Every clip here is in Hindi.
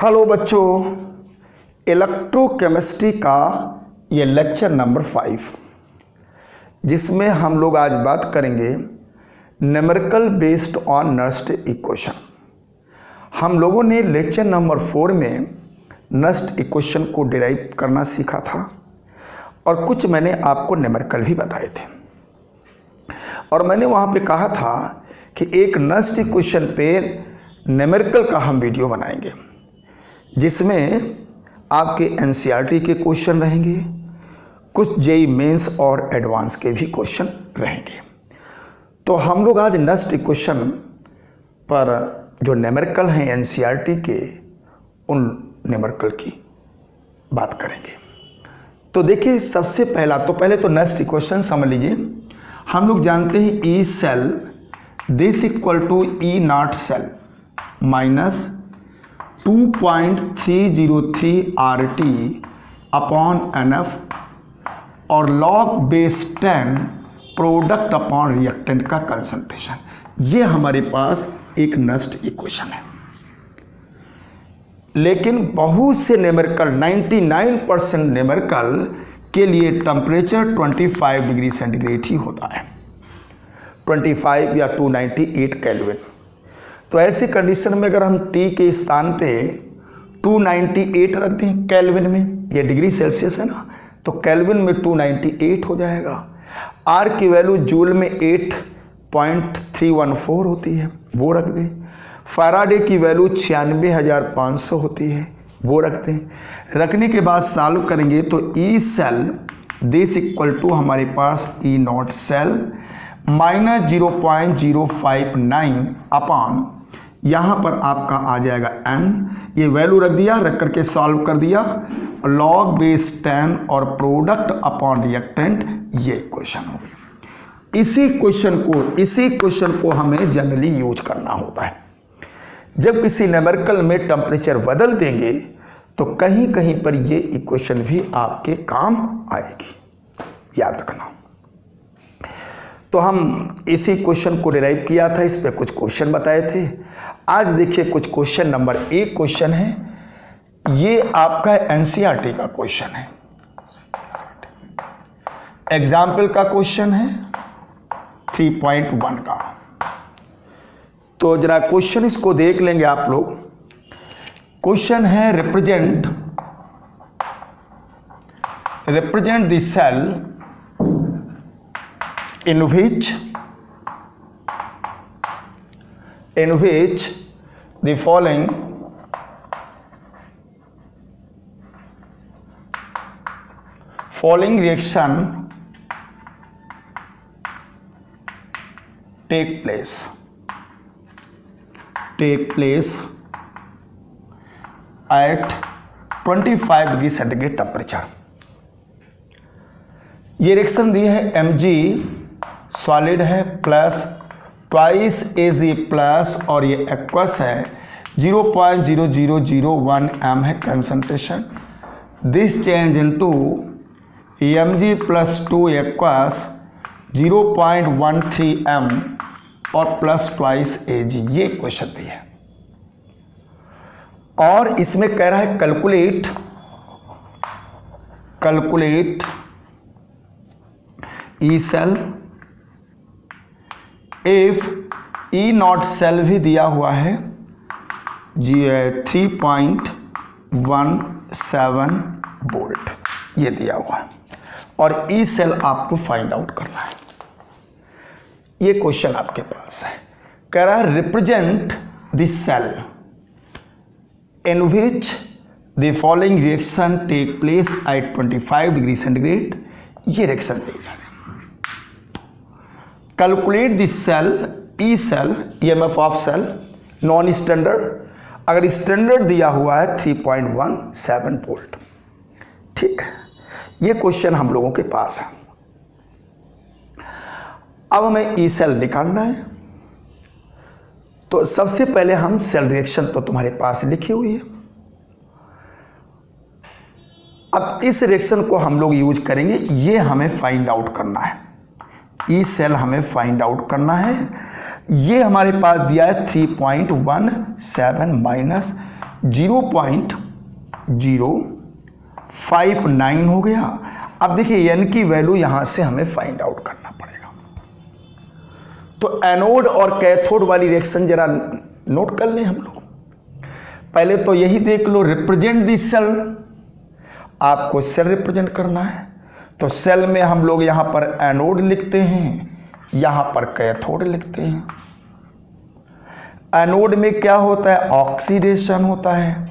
हेलो बच्चों, इलेक्ट्रोकेमिस्ट्री का ये लेक्चर नंबर 5, जिसमें हम लोग आज बात करेंगे numerical based on Nernst equation. हम लोगों ने लेक्चर नंबर 4 में नस्ट इक्वेशन को डिराइव करना सीखा था और कुछ मैंने आपको न्यूमेरिकल भी बताए थे। और मैंने वहाँ पे कहा था कि एक नस्ट इक्वेशन पे न्यूमेरिकल का हम वीडियो बनाएंगे, जिसमें आपके एनसीईआरटी के क्वेश्चन रहेंगे, कुछ जेईई मेंस और एडवांस के भी क्वेश्चन रहेंगे। तो हम लोग आज नस्ट इक्वेशन पर जो न्यूमेरिकल हैं एनसीईआरटी के, उन न्यूमेरिकल की बात करेंगे। तो देखिए, सबसे पहले तो नस्ट इक्वेशन समझ लीजिए। हम लोग जानते हैं E cell this equal to E naught cell minus 2.303 RT upon NF और log base 10 product upon reactant का कंसंट्रेशन। ये हमारे पास एक नस्ट इक्वेशन है। लेकिन बहुत से न्यूमेरिकल 99% न्यूमेरिकल के लिए टेम्परेचर 25 डिग्री सेंटीग्रेड ही होता है, 25 या 298 केल्विन। तो ऐसी कंडीशन में अगर हम T के स्थान पे 298 रख दें केल्विन में, ये डिग्री सेल्सियस है ना, तो केल्विन में 298 हो जाएगा। R की वैल्यू जूल में 8.314 होती है, वो रख दें। फैराडे की वैल्यू 96,500 होती है, वो रख दें। रखने के बाद सॉल्व करेंगे तो E cell this equal to हमारे पास E naught cell minus 0.059 upon यहाँ पर आपका आ जाएगा n, ये वैल्यू रख दिया, रख करके सॉल्व कर दिया, log बेस 10 और प्रोडक्ट अपॉन रिएक्टेंट, ये इक्वेशन हो गई। इसी क्वेश्चन को हमें जनरली यूज करना होता है। जब किसी न्यूमेरिकल में टेम्परेचर बदल देंगे तो कहीं कहीं पर ये इक्वेशन भी आपके काम आएगी, याद रखना। तो हम इसी क्वेश्चन को डिराइव किया था, इस पे कुछ क्वेश्चन बताए थे। आज देखिए कुछ क्वेश्चन। नंबर 1 क्वेश्चन है, ये आपका एनसीईआरटी का क्वेश्चन है, एग्जाम्पल का क्वेश्चन है 3.1 का। तो जरा क्वेश्चन इसको देख लेंगे आप लोग। क्वेश्चन है represent the cell in which the following reaction take place at 25 degree centigrade temperature. ये रिएक्शन दी है Mg सॉलिड है प्लस ट्वाइस Ag प्लस और ये एक्वस है, 0.0001 m है concentration. This change into Mg plus 2 aqueous 0.13 m और प्लस ट्वाइस Ag, ये क्वेश्चन दी है। और इसमें कह रहा है calculate E cell if E naught cell भी दिया हुआ है 3.17 वोल्ट, ये दिया हुआ है, और ई सेल आपको फाइंड आउट करना है। ये क्वेश्चन आपके पास है। कह रहा है represent this cell in which the following reaction take place at 25 degree centigrade, ये रिएक्शन देगा। Calculate this cell E cell EMF of cell non standard, अगर स्टैंडर्ड दिया हुआ है 3.17 वोल्ट। ठीक है, ये क्वेश्चन हम लोगों के पास है। अब हमें ई सेल निकालना है। तो सबसे पहले हम सेल रिएक्शन तो तुम्हारे पास लिखी हुई है। अब इस रिएक्शन को हम लोग यूज करेंगे, ये हमें फाइंड आउट करना है। ई सेल हमें फाइंड आउट करना है। ये हमारे पास दिया है 3.17 माइनस 0.059 हो गया। अब देखिए n की वैल्यू यहां से हमें फाइंड आउट करना पड़ेगा। तो एनोड और कैथोड वाली रिएक्शन जरा नोट कर लें हम लोग। पहले तो यही देख लो, रिप्रेजेंट दी सेल, आपको सेल रिप्रेजेंट करना है। तो सेल में हम लोग यहां पर एनोड लिखते हैं, यहां पर कैथोड लिखते हैं। एनोड में क्या होता है? ऑक्सीडेशन होता है।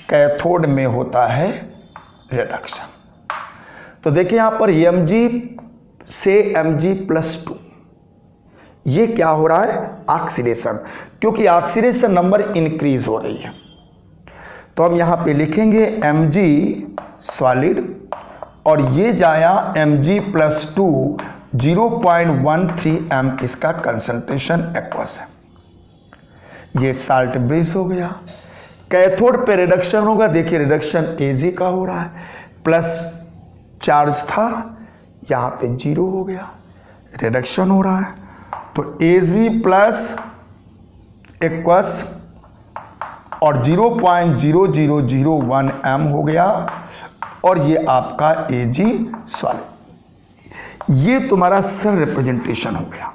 कैथोड में होता है रिडक्शन। तो देखिए यहां पर Mg से Mg+2, ये क्या हो रहा है? ऑक्सीडेशन, क्योंकि ऑक्सीडेशन नंबर इंक्रीज हो रही है। तो हम यहां पे लिखेंगे Mg सॉलिड और ये जाया Mg+2, 0.13 m इसका कंसंट्रेशन एक्वस है। ये साल्ट बेस हो गया। कैथोड पे रिडक्शन होगा, देखिए रिडक्शन Ag का हो रहा है, प्लस चार्ज था यहां पे 0 हो गया, रिडक्शन हो रहा है। तो Ag प्लस एक्वस और 0.0001 m हो गया और ये आपका Ag सॉलिड। ये तुम्हारा सेल रिप्रेजेंटेशन हो गया,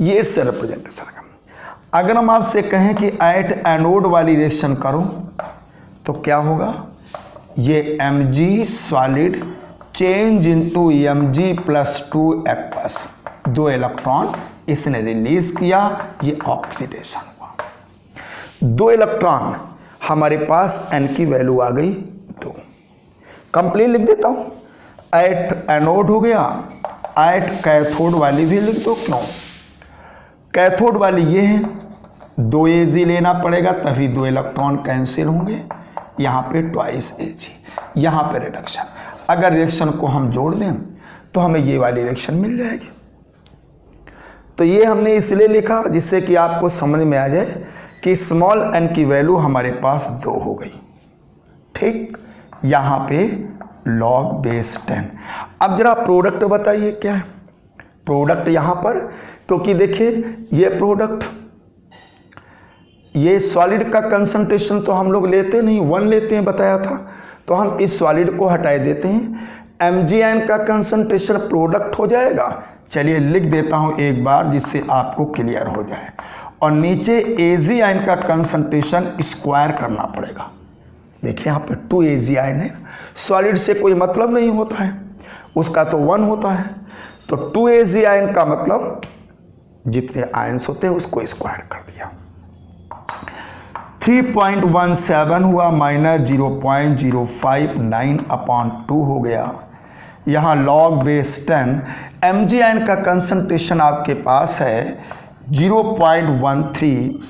ये सेल रिप्रेजेंटेशन का। अगर हम आपसे कहें कि एट एनोड वाली रिएक्शन करो तो क्या होगा? ये Mg solid change into Mg+2 aqueous, 2 electron इसने रिलीज किया, ये ऑक्सीडेशन हुआ। 2 इलेक्ट्रॉन, हमारे पास n की वैल्यू आ गई 2। कंप्लीट लिख देता हूं। एट एनोड हो गया, एट कैथोड वाली भी लिख दो। क्यों? कैथोड वाली ये है, 2 Ag लेना पड़ेगा तभी 2 इलेक्ट्रॉन कैंसिल होंगे, यहाँ पे ट्वाइस Ag, यहाँ पे रिडक्शन। अगर रिएक्शन को हम जोड़ दें तो हमें ये वाली रिएक्शन मिल जाएगी। तो ये हमने इसलिए लिखा जिससे कि आपको समझ में आ जाए कि स्मॉल n की वैल्यू हमारे पास 2 हो गई। ठीक, यहाँ पे log बेस 10। अब जरा प्रोडक्ट बताइए क्या है प्रोडक्ट यहाँ पर, क्योंकि देखिए ये प्रोडक्ट, ये सॉलिड का कंसंट्रेशन तो हम लोग लेते नहीं, 1 लेते हैं बताया था, तो हम इस सॉलिड को हटा देते हैं। Mgn का कंसंट्रेशन प्रोडक्ट हो जाएगा। चलिए लिख देता हूं एक बार जिससे आपको क्लियर हो जाए। और नीचे Ag का कंसंट्रेशन स्क्वायर करना पड़ेगा। देखिए यहाँ पे 2 Ag है, सॉलिड से कोई मतलब नहीं होता है, उसका तो 1 होता है। तो 2 Ag का मतलब जितने आयंस होते हैं उसको स्क्वायर कर दिया। 3.17 हुआ माइनस 0.059/2 हो गया। यहाँ log बेस 10, Mgn का कंसंट्रेशन आपके पास है 0.13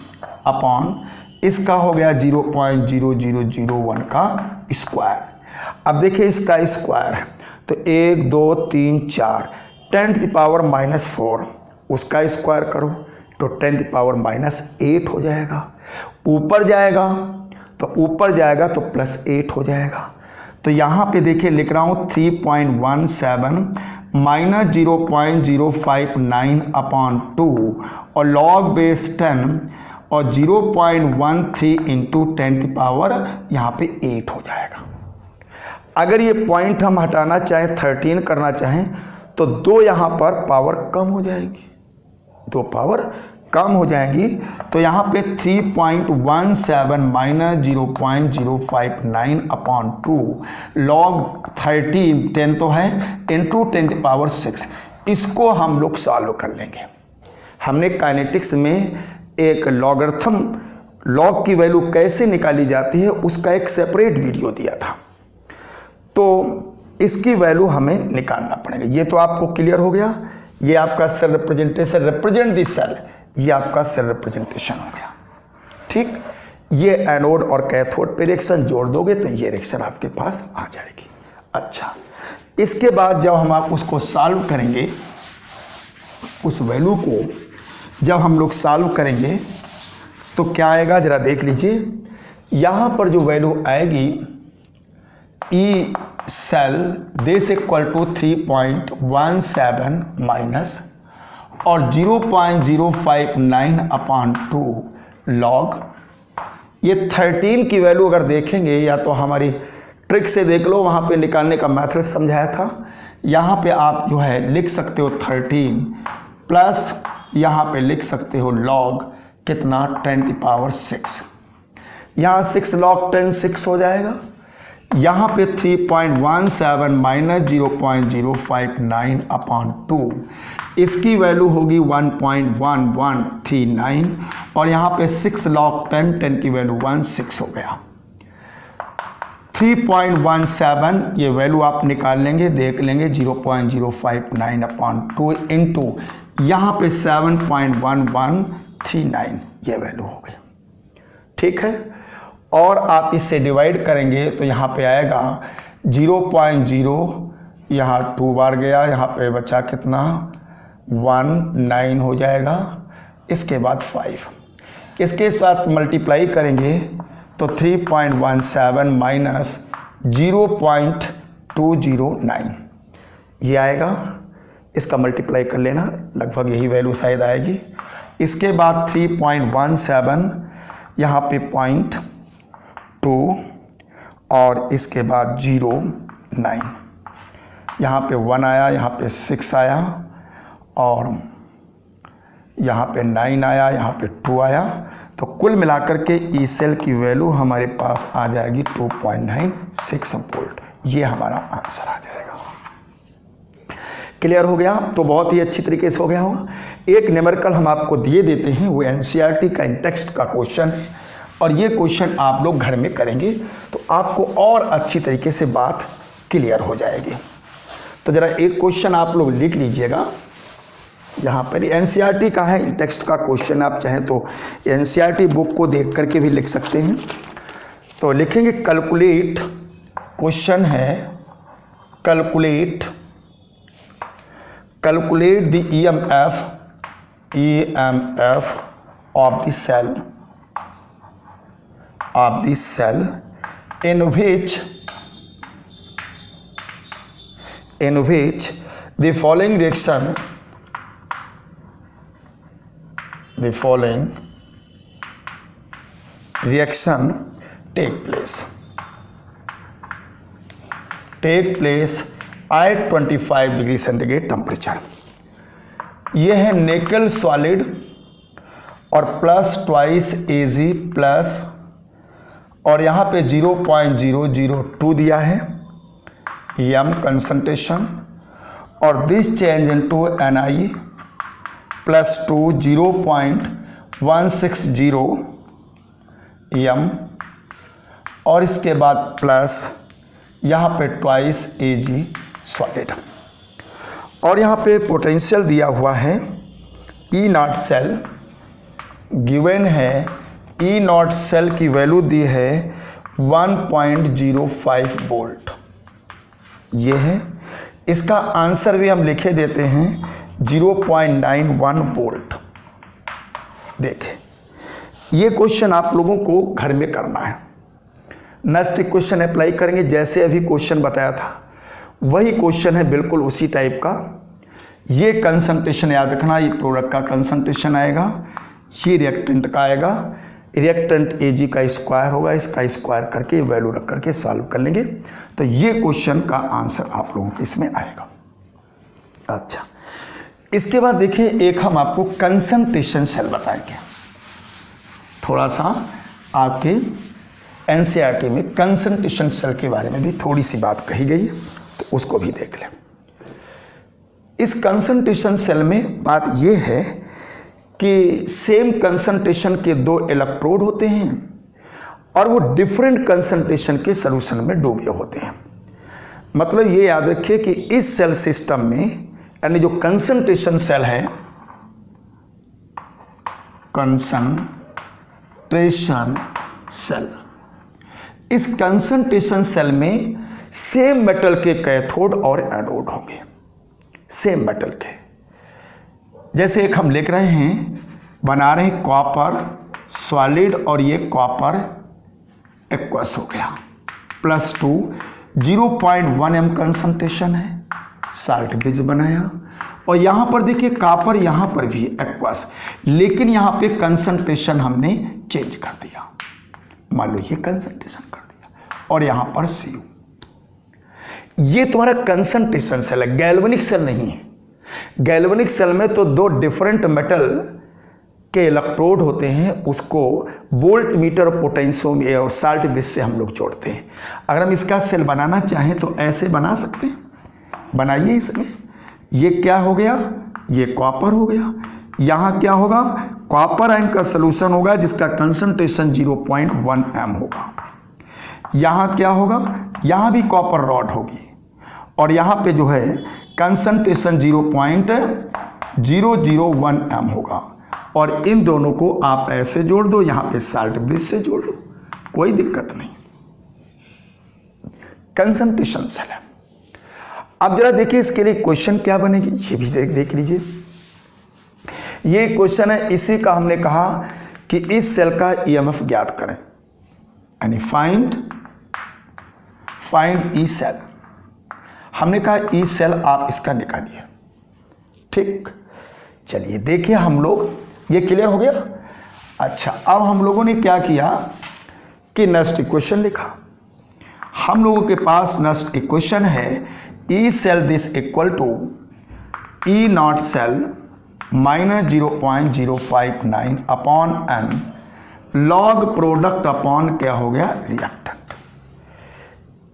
अपॉन इसका हो गया 0.0001 का स्क्वायर। अब देखिए इसका स्क्वायर तो 1 2 3 4, 10⁻⁻4 उसका स्क्वायर करो तो 10⁻�8 हो जाएगा। ऊपर जाएगा तो +8 हो जाएगा। तो यहाँ पे देखिए लिख रहा हूँ 3.17 माइनस 0.059/2 और log बेस 10 और 0.13 इंटू 10⁻, यहाँ पे 8 हो जाएगा। अगर ये पॉइंट हम हटाना चाहें, 13 करना चाहें, तो 2 यहाँ पर पावर कम हो जाएगी, 2 पावर कम हो जाएंगी। तो यहाँ पे 3.17 माइनस 0.059/2 log 13, 10 तो है, इंटू 10⁻6, इसको हम लोग सॉल्व कर लेंगे। हमने काइनेटिक्स में एक लॉगरिथम, लॉग की वैल्यू कैसे निकाली जाती है उसका एक सेपरेट वीडियो दिया था, तो इसकी वैल्यू हमें निकालना पड़ेगा। ये तो आपको क्लियर हो गया। ये आपका cell representation, represent this cell, ये आपका सेल रिप्रेजेंटेशन हो गया। ठीक, ये एनोड और कैथोड पे रिएक्शन जोड़ दोगे तो ये रिएक्शन आपके पास आ जाएगी। अच्छा, इसके बाद जब हम आप उसको सॉल्व करेंगे, उस वैल्यू को जब हम लोग सॉल्व करेंगे तो क्या आएगा जरा देख लीजिए। यहाँ पर जो वैल्यू आएगी E cell this equal to 3.17 minus और 0.059/2 लॉग, ये 13 की वैल्यू अगर देखेंगे या तो हमारी ट्रिक से देख लो, वहाँ पे निकालने का मेथड समझाया था। यहाँ पे आप जो है लिख सकते हो 13 प्लस यहाँ पे लिख सकते हो लॉग कितना 10⁶। यहाँ 6 log 10 6 हो जाएगा। यहाँ पे 3.17 माइनस 0.059/2, इसकी वैल्यू होगी 1.1139 और यहाँ पे 6 log 10 की वैल्यू 16 हो गया। 3.17 ये वैल्यू आप निकाल लेंगे, देख लेंगे 0.059/2 इंटू यहाँ पे 7.1139 ये वैल्यू हो गई। ठीक है, और आप इससे डिवाइड करेंगे तो यहाँ पे आएगा 0.0, यहाँ 2 बार गया, यहाँ पे बचा कितना 19 हो जाएगा। इसके बाद 5, इसके साथ मल्टीप्लाई करेंगे तो 3.17 माइनस 0.209 ये आएगा। इसका मल्टीप्लाई कर लेना, लगभग यही वैल्यू शायद आएगी। इसके बाद 3.17 यहाँ पे 0.2 और इसके बाद 0.9, यहाँ पे 1 आया, यहाँ पे 6 आया और यहाँ पे 9 आया, यहाँ पे 2 आया। तो कुल मिलाकर के ई सेल की वैल्यू हमारे पास आ जाएगी 2.96 वोल्ट। ये हमारा आंसर आ जाएगा। क्लियर हो गया? तो बहुत ही अच्छी तरीके से हो गया होगा। एक न्यूमेरिकल हम आपको दिए देते हैं, वो एनसीईआरटी का टेक्स्ट का क्वेश्चन है और ये क्वेश्चन आप लोग घर में करेंगे तो आपको और अच्छी तरीके से बात क्लियर हो जाएगी। तो ज़रा एक क्वेश्चन आप लोग लिख लीजिएगा। यहाँ पर एनसीईआरटी का है, टेक्स्ट का क्वेश्चन, आप चाहें तो एनसीईआरटी बुक को देख करके भी लिख सकते हैं। तो लिखेंगे कैलकुलेट, क्वेश्चन है calculate the EMF of the cell in which the following reaction take place at 25 degree centigrade temperature. ये है निकल सॉलिड और प्लस ट्वाइस Ag प्लस और यहाँ पे 0.002 दिया है m कंसंट्रेशन और this change into Ni plus 2 0.160 m और इसके बाद प्लस यहाँ पे ट्वाइस Ag सॉलिड और यहाँ पे पोटेंशियल दिया हुआ है E0 सेल गिवन है। E0 सेल की वैल्यू दी है 1.05 वोल्ट, ये है। इसका आंसर भी हम लिखे देते हैं 0.91 वोल्ट। देखें, ये क्वेश्चन आप लोगों को घर में करना है। नेक्स्ट क्वेश्चन अप्लाई करेंगे, जैसे अभी क्वेश्चन बताया था वही क्वेश्चन है, बिल्कुल उसी टाइप का। ये कंसंट्रेशन याद रखना, ये प्रोडक्ट का कंसंट्रेशन आएगा, ये रिएक्टेंट का आएगा। रिएक्टेंट Ag का स्क्वायर होगा, इसका स्क्वायर करके वैल्यू रख करके सॉल्व कर लेंगे तो ये क्वेश्चन का आंसर आप लोगों के इसमें आएगा। अच्छा, इसके बाद देखिए एक हम आपको कंसंट्रेशन सेल बताएंगे। थोड़ा सा आपके एनसीईआरटी में कंसंट्रेशन सेल के बारे में भी थोड़ी सी बात कही गई है, तो उसको भी देख लें। इस कंसंट्रेशन सेल में बात यह है कि सेम कंसंट्रेशन के 2 इलेक्ट्रोड होते हैं और वो डिफरेंट कंसंट्रेशन के सॉल्यूशन में डूबे होते हैं। मतलब ये याद रखिए कि इस सेल सिस्टम में, यानी जो कंसंट्रेशन सेल है, कंसंट्रेशन सेल, इस कंसंट्रेशन सेल में सेम मेटल के कैथोड और एनोड होंगे, सेम मेटल के। जैसे एक हम लिख रहे हैं, बना रहे हैं कॉपर सॉलिड और ये कॉपर एक्वस हो गया, +2 0.1 m कंसंट्रेशन है, साल्ट ब्रिज बनाया। और यहाँ पर देखिए कॉपर यहाँ पर भी एक्वस, लेकिन यहाँ पे कंसंट्रेशन हमने चेंज कर दिया। मान लो ये कंसंट्रेशन कर दिया और यहाँ पर Cu। ये तुम्हारा कंसंट्रेशन सेल है, गैल्वेनिक सेल नहीं है। गैल्वेनिक सेल में तो दो डिफरेंट मेटल के इलेक्ट्रोड होते हैं, उसको वोल्ट मीटर पोटेंशियोमीटर और साल्ट ब्रिज से हम लोग जोड़ते हैं। अगर हम इसका सेल बनाना चाहें तो ऐसे बना सकते हैं। बनाइए इसमें। ये क्या हो गया, ये कॉपर हो गया। यहाँ क्या होगा, कॉपर आयन का सोल्यूशन होगा जिसका कंसंट्रेशन 0.1 m होगा। यहाँ क्या होगा, यहाँ भी कॉपर रॉड होगी और यहाँ पे जो है कंसंट्रेशन 0.001 m होगा। और इन दोनों को आप ऐसे जोड़ दो, यहाँ पे साल्ट ब्रिज से जोड़ दो, कोई दिक्कत नहीं। कंसंट्रेशन सेल है। अब जरा देखिए इसके लिए क्वेश्चन क्या बनेगी, ये भी देख लीजिए। ये क्वेश्चन है, इसी का हमने कहा कि इस सेल का ईएमएफ ज्ञात करें, यानी फाइंड ई सेल। हमने कहा ई सेल आप इसका निकालिए। ठीक, चलिए देखिए हम लोग, ये क्लियर हो गया। अच्छा, अब हम लोगों ने क्या किया कि नस्ट इक्वेशन लिखा। हम लोगों के पास नस्ट इक्वेशन है, E cell this equal to E naught cell minus 0.059 upon N log product upon क्या हो गया, रिएक्टेंट।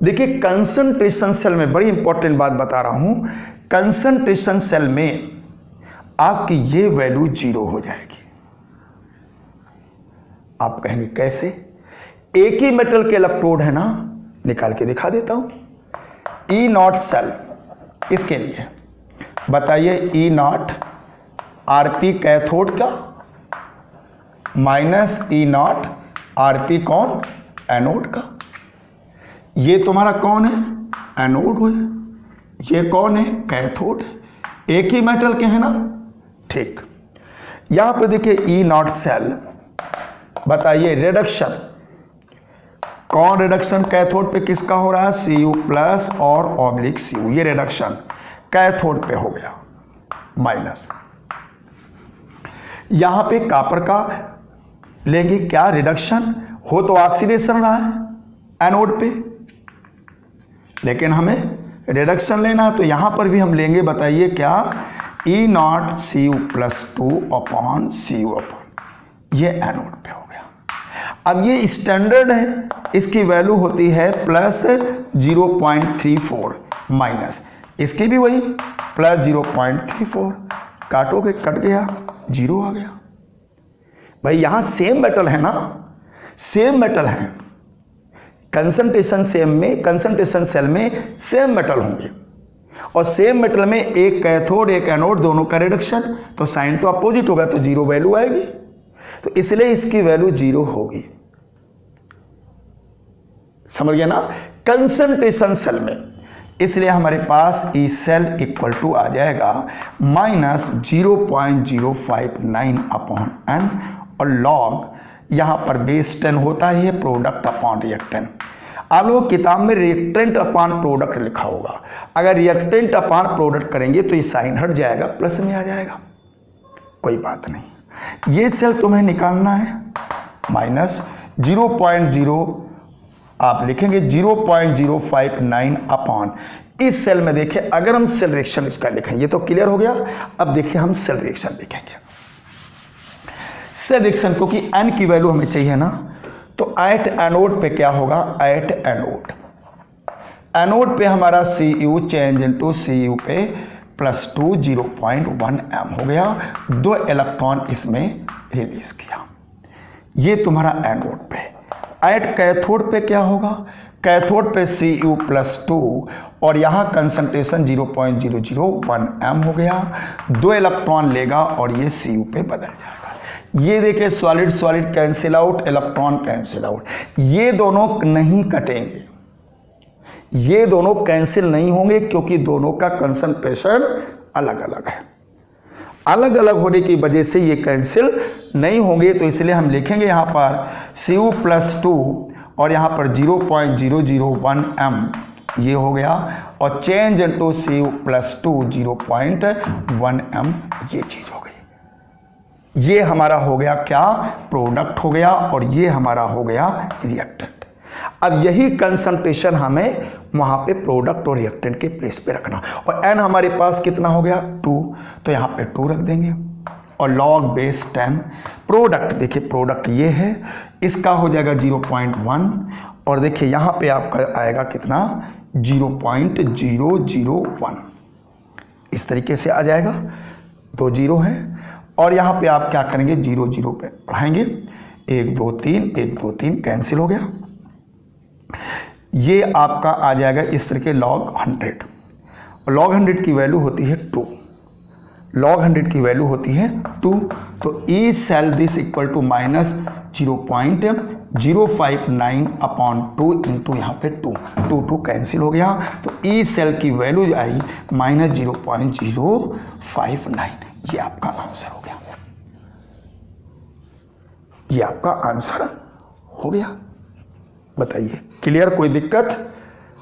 देखिए कंसंट्रेशन सेल में बड़ी इंपॉर्टेंट बात बता रहा हूं, कंसंट्रेशन सेल में आपकी ये वैल्यू 0 हो जाएगी। आप कहेंगे कैसे, एक ही मेटल के इलेक्ट्रोड है ना, निकाल के दिखा देता हूं। ई नॉट सेल, इसके लिए बताइए, ई नॉट आरपी कैथोड का माइनस ई नॉट आरपी कौन, एनोड का। ये तुम्हारा कौन है, एनोड है, ये कौन है, कैथोड है, एक ही मेटल के हैं ना। ठीक, यहां पे देखिए ई नॉट सेल, बताइए रिडक्शन, कौन रिडक्शन कैथोड पे किसका हो रहा है, Cu प्लस और ऑब्लिक Cu, ये रिडक्शन कैथोड पे हो गया माइनस। यहां पे कॉपर का लेंगे, क्या रिडक्शन हो तो ऑक्सीडेशन रहा है एनोड पे, लेकिन हमें रिडक्शन लेना है तो यहां पर भी हम लेंगे, बताइए क्या, E naught Cu plus 2 upon Cu upon, ये एनोड पे हो गया। अब ये स्टैंडर्ड है, इसकी वैल्यू होती है प्लस 0.34 माइनस, इसकी भी वही प्लस 0.34, काटोगे कट गया, 0 आ गया। भाई यहां सेम मेटल है ना, सेम मेटल है, कंसंट्रेशन सेम में, कंसंट्रेशन सेल में सेम मेटल होंगे और सेम मेटल में एक कैथोड एक एनोड, दोनों का रिडक्शन, तो साइन तो अपोजिट होगा, तो 0 वैल्यू आएगी, तो इसलिए इसकी वैल्यू 0 होगी। समझ गया ना, कंसंट्रेशन सेल में, इसलिए हमारे पास ई सेल इक्वल टू आ जाएगा माइनस 0.059 अपॉन एन और लॉग, यहां पर बेस 10 होता है प्रोडक्ट अपॉन रिएक्टेंट। आप लोगों किताब में रिएक्टेंट अपॉन प्रोडक्ट लिखा होगा, अगर रिएक्टेंट अपॉन प्रोडक्ट करेंगे तो ये साइन हट जाएगा, प्लस में आ जाएगा, कोई बात नहीं। ये सेल तुम्हें निकालना है, माइनस 0.0 आप लिखेंगे 0.059 अपॉन, इस सेल में देखिए अगर हम सेल रिएक्शन इसका लिखें, ये तो क्लियर हो गया। अब देखिए हम सेल रिएक्शन लिखेंगे, सेल रिएक्शन क्योंकि एन की वैल्यू हमें चाहिए ना, तो एट एनोड पे क्या होगा, एट एनोड, एनोड पे हमारा Cu चेंज इनटू Cu पे प्लस 2 0.1 m हो गया, 2 इलेक्ट्रॉन इसमें रिलीज किया, ये तुम्हारा एनोड पे। एट कैथोड पे क्या होगा, कैथोड पे Cu प्लस 2 और यहाँ कंसंट्रेशन 0.001 m हो गया, 2 इलेक्ट्रॉन लेगा और ये Cu पे बदल जाएगा। ये देखिए solid solid cancel out, electron cancel out, ये दोनों नहीं कटेंगे, ये दोनों कैंसिल नहीं होंगे क्योंकि दोनों का कंसंट्रेशन अलग अलग है, अलग अलग होने की वजह से ये कैंसिल नहीं होंगे। तो इसलिए हम लिखेंगे यहाँ पर Cu प्लस 2 और यहाँ पर 0.001 m ये हो गया, और चेंज इनटू C+2 0.1 m ये चीज हो गई। ये हमारा हो गया क्या, प्रोडक्ट हो गया, और ये हमारा हो गया रिएक्टेंट। अब यही कंसंट्रेशन हमें वहां पे प्रोडक्ट और रिएक्टेंट के प्लेस पे रखना, और n हमारे पास कितना हो गया 2, तो यहाँ पे 2 रख देंगे, और log बेस 10 प्रोडक्ट, देखिए प्रोडक्ट ये है, इसका हो जाएगा 0.1, और देखिए यहाँ पे आपका आएगा कितना 0.001, इस तरीके से आ जाएगा, 2 0 है, और यहाँ पे आप क्या करेंगे 0 0 पे बढ़ाएंगे, 1 2 3 1 2 3 कैंसिल हो गया। ये आपका आ जाएगा इस तरीके log 100, और log 100 की वैल्यू होती है 2, log 100 की वैल्यू होती है 2, तो E cell this equal to minus 0.059 upon 2 into यहाँ पे 2 2 कैंसिल हो गया, तो ई सेल की वैल्यू आई माइनस 0.059, ये आपका आंसर हो गया, ये आपका आंसर हो गया। बताइए क्लियर, कोई दिक्कत,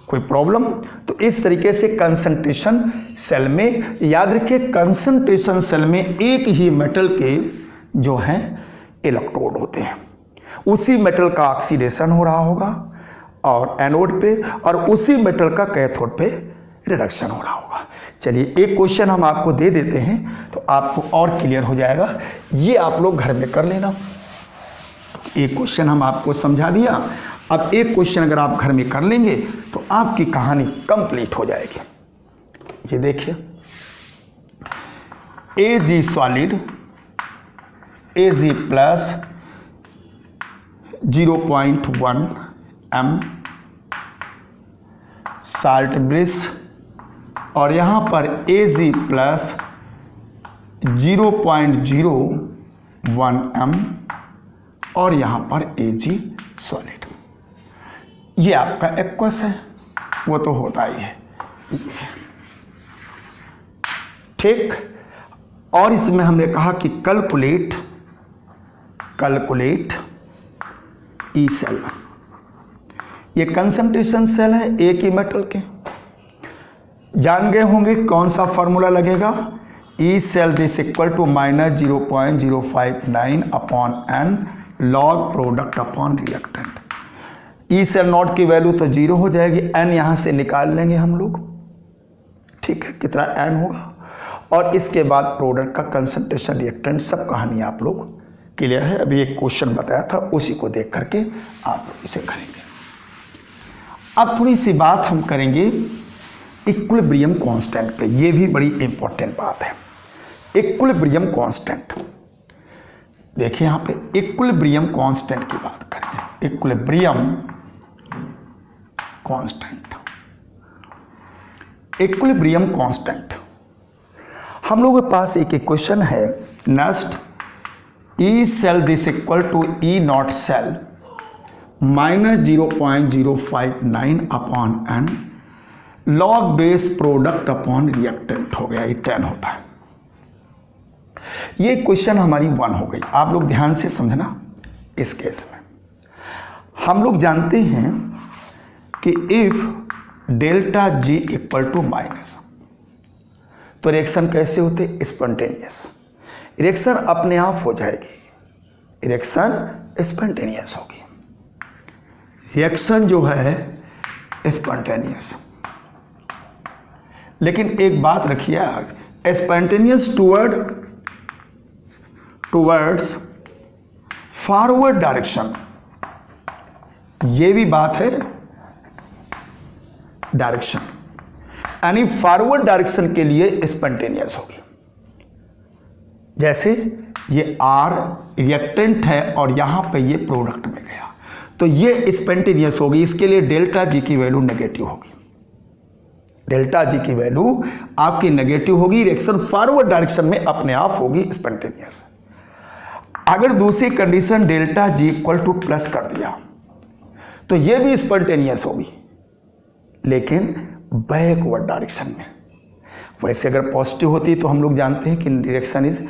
कोई प्रॉब्लम? तो इस तरीके से कंसंट्रेशन सेल में, याद रखिए कंसंट्रेशन सेल में एक ही मेटल के जो हैं इलेक्ट्रोड होते हैं, उसी मेटल का ऑक्सीडेशन हो रहा होगा और एनोड पे, और उसी मेटल का कैथोड पे रिडक्शन हो रहा होगा। चलिए एक क्वेश्चन हम आपको दे देते हैं तो आपको और क्लियर हो जाएगा, ये आप लोग घर में कर लेना। एक क्वेश्चन हम आपको समझा दिया, अब एक क्वेश्चन अगर आप घर में कर लेंगे तो आपकी कहानी कंप्लीट हो जाएगी। ये देखिए Ag solid, Ag plus 0.1 m salt bridge, और यहाँ पर Ag प्लस 0.01 m और यहाँ पर Ag सॉलिड। ये आपका एक्वस है, वो तो होता ही है ये, ठीक। और इसमें हमने कहा कि कैलकुलेट ई सेल, ये कंसंट्रेशन सेल है एक ही मेटल के, जान गए होंगे कौन सा फॉर्मूला लगेगा, E cell this equal to minus 0.059 upon n log product upon reactant. E cell naught की वैल्यू तो 0 हो जाएगी, n यहाँ से निकाल लेंगे हम लोग, ठीक है, कितना n होगा, और इसके बाद प्रोडक्ट का कंसंट्रेशन रिएक्टेंट, सब कहानी आप लोग क्लियर है। अभी एक क्वेश्चन बताया था उसी को देख करके आप इसे करेंगे। अब थोड़ी सी बात हम करेंगे इक्विलिब्रियम कांस्टेंट पे, ये भी बड़ी इंपॉर्टेंट बात है। इक्विलिब्रियम कांस्टेंट, देखिए यहाँ पे इक्विलिब्रियम कांस्टेंट की बात करेंगे। इक्विलिब्रियम कांस्टेंट, इक्विलिब्रियम कांस्टेंट, हम लोगों के पास एक इक्वेशन है, next E cell this equal to E naught cell minus 0.059 upon n log base product upon reactant हो गया, ये 10 होता है। ये क्वेश्चन हमारी 1 हो गई, आप लोग ध्यान से समझना। इस केस में हम लोग जानते हैं कि if delta G equal to minus, तो रिएक्शन कैसे होते, स्पॉन्टेनियस, रिएक्शन अपने आप हो जाएगी, रिएक्शन स्पॉन्टेनियस होगी, रिएक्शन जो है स्पॉन्टेनियस। लेकिन एक बात रखिए, स्पॉन्टेनियस टुवर्ड्स फॉरवर्ड डायरेक्शन, ये भी बात है डायरेक्शन, यानी फॉरवर्ड डायरेक्शन के लिए स्पॉन्टेनियस होगी। जैसे ये R रिएक्टेंट है और यहां पे ये प्रोडक्ट में गया, तो ये स्पॉन्टेनियस होगी, इसके लिए डेल्टा जी की वैल्यू नेगेटिव होगी, डेल्टा जी की वैल्यू आपकी नेगेटिव होगी, रिएक्शन फॉरवर्ड डायरेक्शन में अपने आप होगी स्पॉन्टेनियस। अगर दूसरी condition delta G equal two plus कर दिया तो ये भी स्पॉन्टेनियस होगी, लेकिन बैकवर्ड डायरेक्शन में। वैसे अगर पॉजिटिव होती तो हम लोग जानते हैं कि रिएक्शन इज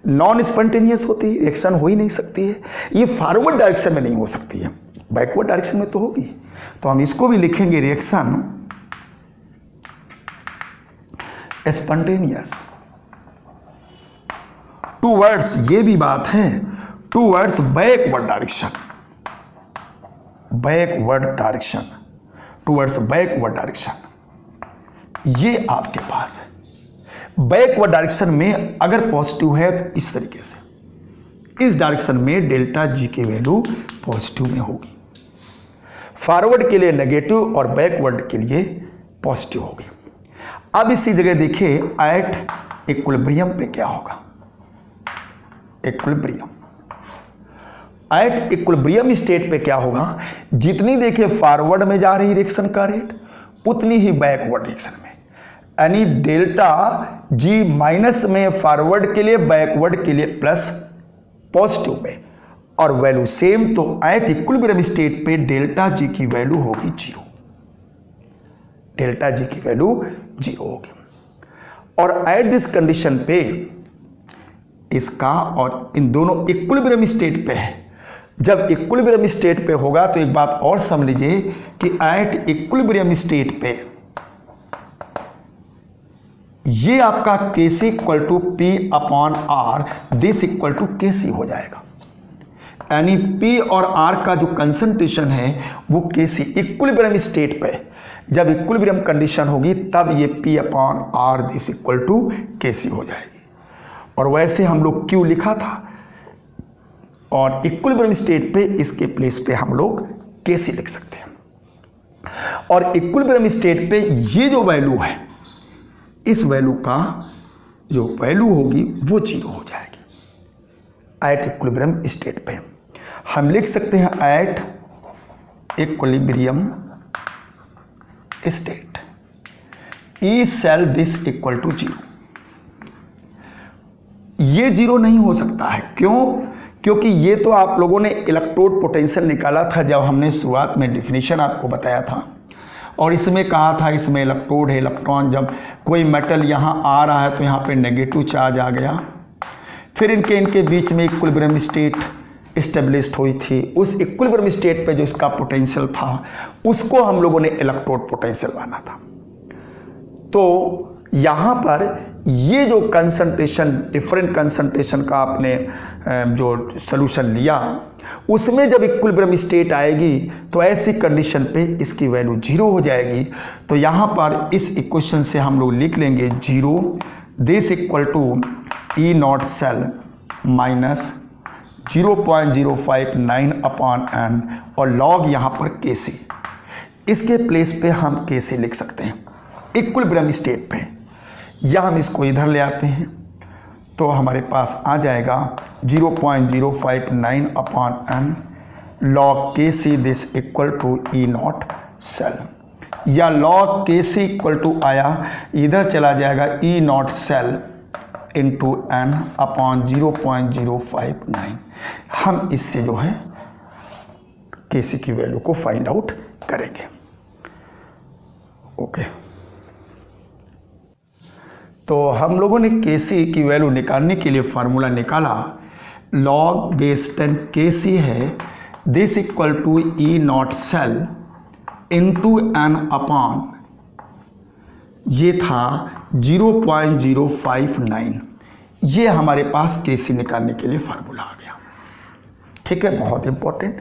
नॉन स्पॉन्टेनियस होती है, रिएक्शन हो ही नहीं सकती है, ये फॉरवर्ड डायरेक्शन में नहीं हो सकती है, बैकवर्ड डायरेक्शन में तो होगी। तो हम इसको भी लिखेंगे रिएक्शन स्पॉन्टेनियस। टूवर्ड्स, ये भी बात है, towards backward direction, backward direction, towards backward direction, ये आपके पास है। बैकवर्ड डायरेक्शन में अगर पॉजिटिव है तो इस तरीके से, इस डायरेक्शन में डेल्टा जी की वैल्यू पॉजिटिव में होगी, फॉरवर्ड के लिए नेगेटिव और बैकवर्ड के लिए पॉजिटिव होगी। अब इसी जगह देखिए एट इक्विलिब्रियम पे क्या होगा, इक्विलिब्रियम, एट इक्विलिब्रियम स्टेट पे क्या होगा, जितनी देखिए फॉरवर्ड में जा रही रिएक्शन का रेट उतनी ही बैकवर्ड रिएक्शन में, यानी डेल्टा जी माइनस में फॉरवर्ड के लिए, बैकवर्ड के लिए प्लस पॉजिटिव में, और वैल्यू सेम, तो एट इक्विलिब्रियम स्टेट पे डेल्टा जी की वैल्यू होगी 0, डेल्टा जी की वैल्यू 0 होगी। और एट दिस कंडीशन पे इसका और इन दोनों इक्विलिब्रियम स्टेट पे है। जब इक्विलिब्रियम स्टेट पे होगा तो एक बात और समझ लीजिए कि एट इक्विलिब्रियम स्टेट पे ये आपका Kc equal to P upon R, this equal to Kc हो जाएगा, यानी P और R का जो कंसंट्रेशन है वो Kc इक्विलिब्रियम स्टेट पे, जब इक्विलिब्रियम कंडीशन होगी तब ये P upon R this equal to Kc हो जाएगी। और वैसे हम लोग Q लिखा था और इक्विलिब्रियम स्टेट पे इसके प्लेस पे हम लोग Kc लिख सकते हैं। और इक्विलिब्रियम स्टेट पे ये जो वैल्यू है, इस वैल्यू का जो वैल्यू होगी वो 0 हो जाएगी एट इक्विलिब्रियम स्टेट पे। हम लिख सकते हैं at equilibrium state E cell this equal to 0। ये 0 नहीं हो सकता है, क्यों? क्योंकि ये तो आप लोगों ने इलेक्ट्रोड पोटेंशियल निकाला था जब हमने शुरुआत में डिफिनीशन आपको बताया था, और इसमें कहा था इसमें इलेक्ट्रोड है, इलेक्ट्रॉन, जब कोई मेटल यहाँ आ रहा है तो यहाँ पे नेगेटिव चार्ज आ गया, फिर इनके बीच में इक्विलिब्रियम स्टेट इस्टेब्लिश्ड हुई थी। उस इक्विलिब्रियम स्टेट पे जो इसका पोटेंशियल था उसको हम लोगों ने इलेक्ट्रोड पोटेंशियल माना था। तो यहाँ पर ये जो कंसंट्रेशन, डिफरेंट कंसंट्रेशन का आपने जो सोल्यूशन लिया, उसमें जब इक्विलिब्रियम स्टेट आएगी तो ऐसी कंडीशन पे इसकी वैल्यू 0 हो जाएगी। तो यहाँ पर इस इक्वेशन से हम लोग लिख लेंगे 0 this equal to E naught cell minus 0.059 upon N, और लॉग यहाँ पर Kc, इसके प्लेस पे हम Kc लिख सकते हैं इक्विलिब्रियम स्टेट पे, या हम इसको इधर ले आते हैं तो हमारे पास आ जाएगा 0.059 upon N log Kc this equal to E naught cell, या लॉग Kc इक्वल टू आया, इधर चला जाएगा E naught cell into N upon 0.059। हम इससे जो है Kc की वैल्यू को फाइंड आउट करेंगे। ओके, तो हम लोगों ने Kc की वैल्यू निकालने के लिए फार्मूला निकाला, लॉग बेस 10 Kc है this equal to E naught cell into N upon, ये था 0.059, ये हमारे पास Kc निकालने के लिए फार्मूला आ गया। ठीक है, बहुत इंपॉर्टेंट।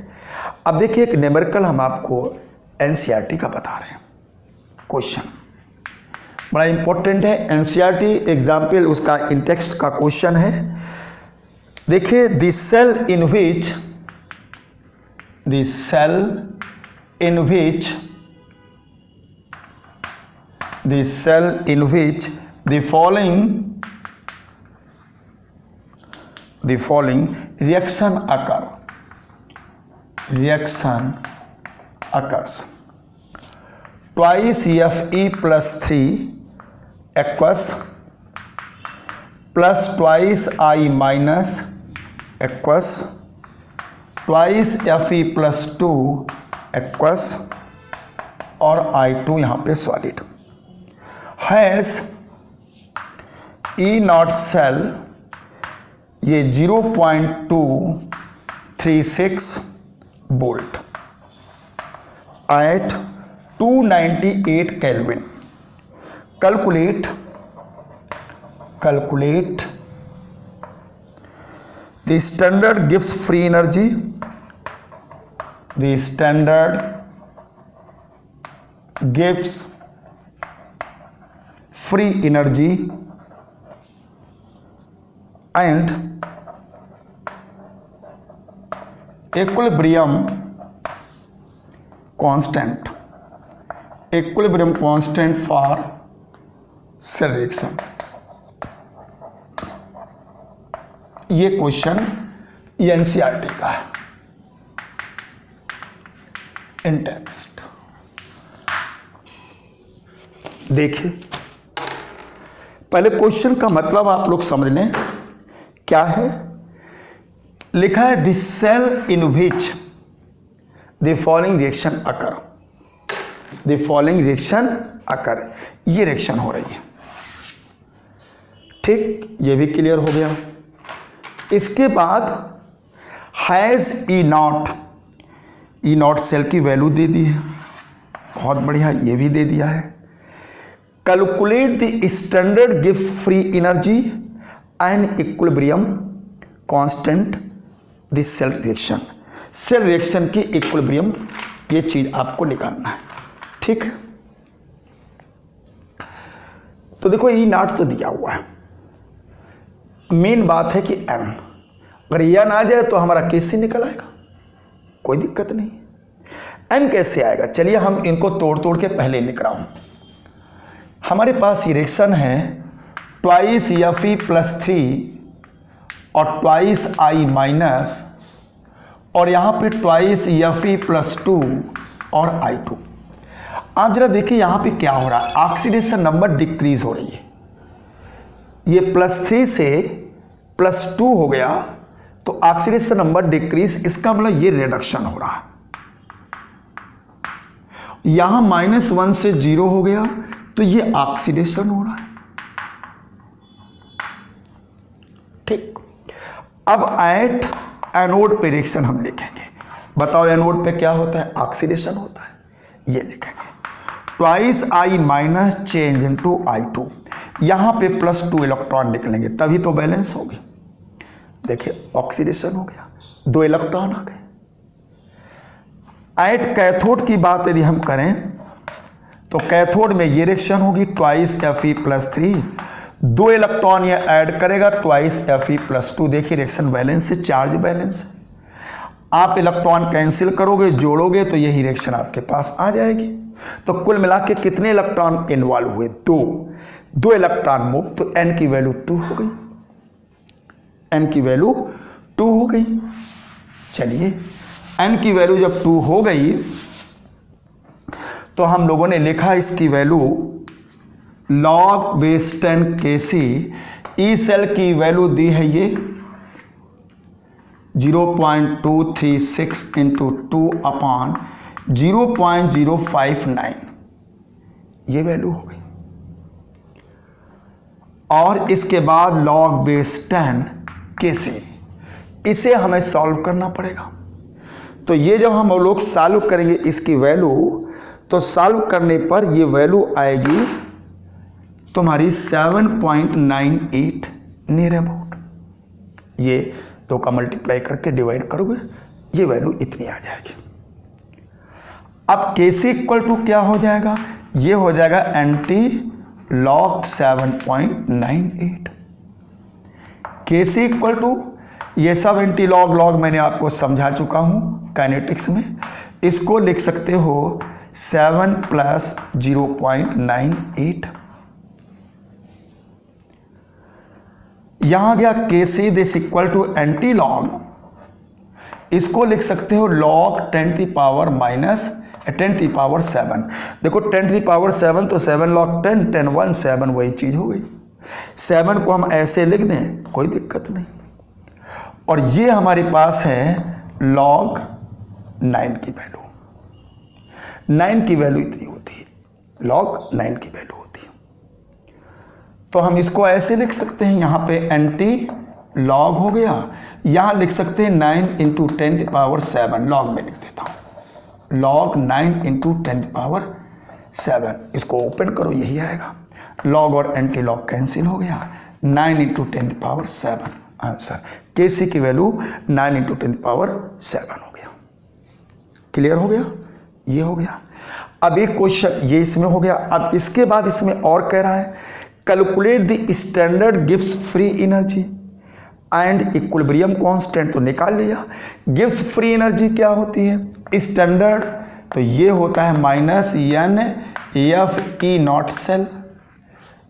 अब देखिए एक न्यूमेरिकल हम आपको एनसीईआरटी का बता रहे हैं, क्वेश्चन बड़ा इंपॉर्टेंट है। एनसीईआरटी एग्जाम्पल उसका इन टेक्स्ट का क्वेश्चन है। देखिए the cell in which the following reaction occurs twice Fe plus 3 aqueous plus twice I minus aqueous twice Fe plus 2 aqueous और I2 यहाँ पे solid has E naught cell, ये 0.236 volt at 298 kelvin. Calculate calculate the standard गिव्स फ्री एनर्जी, द स्टैंडर्ड गिव्स free energy and equilibrium constant for cell reaction। ये क्वेश्चन एनसीईआरटी का है इन टेक्स्ट। देखिए पहले क्वेश्चन का मतलब आप लोग समझ लें क्या है। लिखा है the cell in which the following reaction occur, the following reaction occur, ये रिएक्शन हो रही है। ठीक, ये भी क्लियर हो गया। इसके बाद हैज ई नॉट सेल की वैल्यू दे दी है, बहुत बढ़िया, ये भी दे दिया है। कैलकुलेट द स्टैंडर्ड गिव्स free energy and equilibrium constant this cell reaction, cell reaction की इक्विलिब्रियम, ये चीज आपको निकालना है। ठीक है, तो देखो ई नॉट तो दिया हुआ है, मेन बात है कि एम, अगर यह ना आ जाए तो हमारा कैसे निकल आएगा, कोई दिक्कत नहीं। एम कैसे आएगा, चलिए हम इनको तोड़ तोड़ के पहले लिख रहा हूं। हमारे पास ये रिएक्शन है ट्वाइस Fe + 3 और ट्वाइस I माइनस, और यहाँ पे ट्वाइस Fe + 2 और I2। आप जरा देखिए यहाँ पे क्या हो रहा है, ऑक्सीडेशन नंबर डिक्रीज हो रही है। ये +3 से +2 हो गया तो ऑक्सीडेशन नंबर डिक्रीज, इसका मतलब ये रिडक्शन हो रहा है। यहां -1 से 0 हो गया तो ये ऑक्सीडेशन हो रहा है। ठीक, अब एट एनोड पे रिएक्शन हम लिखेंगे। बताओ एनोड पे क्या होता है, ऑक्सीडेशन होता है, ये लिखेंगे। Twice I minus change into I2, यहां पे +2 इलेक्ट्रॉन निकलेंगे तभी तो बैलेंस होगी। देखिए ऑक्सीडेशन हो गया, 2 इलेक्ट्रॉन आ गए। एट कैथोड की बात यदि हम करें तो कैथोड में ये रिएक्शन होगी ट्वाइस Fe + 3, 2 इलेक्ट्रॉन ये ऐड करेगा ट्वाइस Fe + 2। देखिए रिएक्शन बैलेंस से, चार्ज बैलेंस। आप इलेक्ट्रॉन कैंसिल करोगे, जोड़ोगे तो यही रिएक्शन आपके पास आ जाएगी। तो कुल मिला के कितने इलेक्ट्रॉन इन्वॉल्व हुए, 2 इलेक्ट्रॉन मुक्त, तो n की वैल्यू 2 हो गई, n की वैल्यू 2 हो गई। चलिए n की वैल्यू जब 2 हो गई तो हम लोगों ने लिखा इसकी value log base 10 Kc। E cell की वैल्यू दी है ये 0.236 × 2/0.059, ये वैल्यू हो गई। और इसके बाद log base 10 Kc, इसे हमें सॉल्व करना पड़ेगा। तो ये जब हम लोग सॉल्व करेंगे इसकी वैल्यू, तो सॉल्व करने पर ये वैल्यू आएगी तुम्हारी 7.98 नियर अबाउट। ये 2 का मल्टीप्लाई करके डिवाइड करोगे, ये वैल्यू इतनी आ जाएगी। अब Kc = क्या हो जाएगा, ये हो जाएगा एंटी log 7.98। Kc = ये सब एंटी लॉग मैंने आपको समझा चुका हूं काइनेटिक्स में। इसको लिख सकते हो 7 + 0.98। यहां गया Kc this equal to antilog, इसको लिख सकते हो log 10⁻⁻ 10⁻7। देखो 10⁻7 तो 7 log 10, 10 1 7, वही चीज हो गई। 7 को हम ऐसे लिख दें, कोई दिक्कत नहीं। और ये हमारे पास है log 9 की वैल्यू, 9 की वैल्यू इतनी होती है, log 9 की वैल्यू होती है। तो हम इसको ऐसे लिख सकते हैं, यहाँ पे एंटी लॉग हो गया, यहाँ लिख सकते हैं 9 × 10⁻7, लॉग में लिख देता हूँ, log 9 × 10⁻7। इसको ओपन करो, यही आएगा। लॉग और एंटी लॉग कैंसिल हो गया, 9 इंटू 10⁻7 आंसर। Kc की वैल्यू 9 इंटू 10⁻7 हो गया। क्लियर हो गया? ये हो गया। अब एक क्वेश्चन ये इसमें हो गया। अब इसके बाद इसमें और कह रहा है calculate the standard Gibbs free energy and equilibrium constant, तो निकाल लिया। गिब्स फ्री एनर्जी क्या होती है? स्टैंडर्ड तो ये होता है -NF(E0 सेल),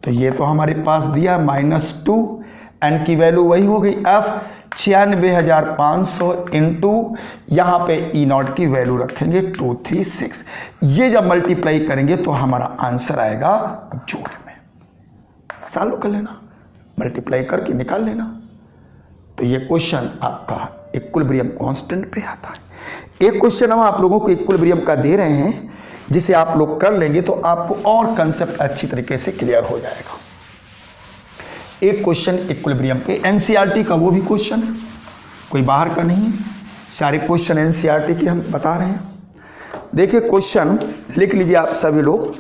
तो ये तो हमारे पास दिया -2, एन की वैल्यू वही हो गई F 96,500 इंटू यहाँ पे E0 की वैल्यू रखेंगे 236। ये जब मल्टीप्लाई करेंगे तो हमारा आंसर आएगा जूल में। सॉल्व कर लेना, मल्टीप्लाई करके निकाल लेना। तो ये क्वेश्चन आपका इक्विलिब्रियम कांस्टेंट पे आता है। एक क्वेश्चन हम आप लोगों को इक्विलिब्रियम का दे रहे हैं, जिसे आप लोग कर लेंगे तो आपको और कंसेप्ट अच्छी तरीके से क्लियर हो जाएगा। एक क्वेश्चन इक्विलिब्रियम पे एनसीईआरटी का, वो भी क्वेश्चन है, कोई बाहर का नहीं है, सारे क्वेश्चन एनसीईआरटी के हम बता रहे हैं। देखिए क्वेश्चन लिख लीजिए आप सभी लोग,